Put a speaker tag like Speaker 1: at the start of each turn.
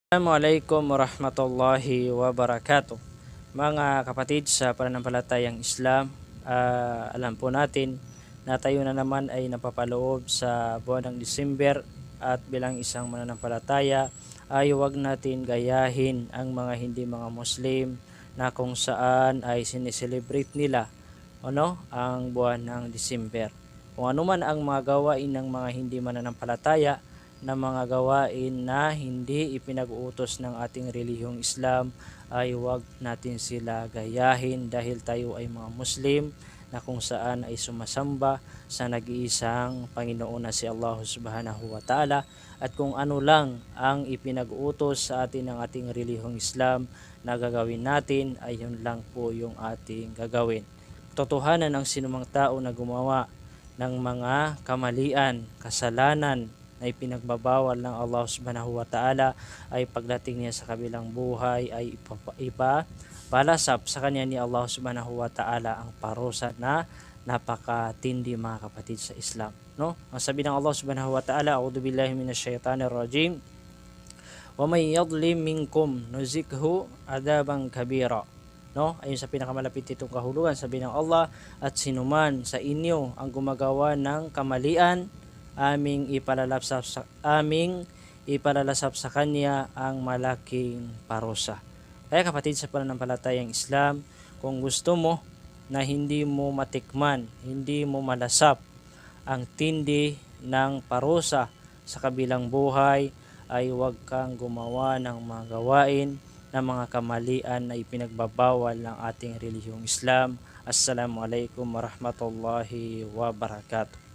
Speaker 1: Assalamualaikum warahmatullahi wabarakatuh. Mga kapatid sa pananampalatayang Islam, alam po natin na tayo na naman ay napapaloob sa buwan ng December at bilang isang mananampalataya ay huwag natin gayahin ang mga hindi mga Muslim na kung saan ay sineselebrate nila ang buwan ng December. Kung ano man ang mga gawain ng mga hindi mananampalataya na mga gawain na hindi ipinag-uutos ng ating relihiyong Islam ay huwag natin sila gayahin dahil tayo ay mga Muslim na kung saan ay sumasamba sa nag-iisang Panginoon na si Allah Subhanahu wa Ta'ala, at kung ano lang ang ipinag-utos sa atin ng ating relihiyong Islam na gagawin natin ay yun lang po yung ating gagawin. Totohanan ang sinumang tao na gumawa ng mga kamalian, kasalanan na ipinagbabawal ng Allah Subhanahu wa Ta'ala ay pagdating niya sa kabilang buhay ay ipapalasap sa kanya ni Allah Subhanahu wa Ta'ala ang parusa na napakatindi, mga kapatid sa Islam. Ang sabi ng Allah Subhanahu wa Ta'ala, A'udhu billahi minasyaitanir rajim, wa may yadlim minkum nuzikhu adabang kabira. Ayun sa pinakamalapit nitong kahulugan, sabi ng Allah, at sinuman sa inyo ang gumagawa ng kamalian, aming ipalalasap sa kanya ang malaking parusa. Kaya kapatid sa pananampalatayang Islam, kung gusto mo na hindi mo matikman, hindi mo malasap ang tindi ng parusa sa kabilang buhay, ay huwag kang gumawa ng mga gawain na mga kamalian na ipinagbabawal ng ating relihiyong Islam. Assalamualaikum warahmatullahi wabarakatuh.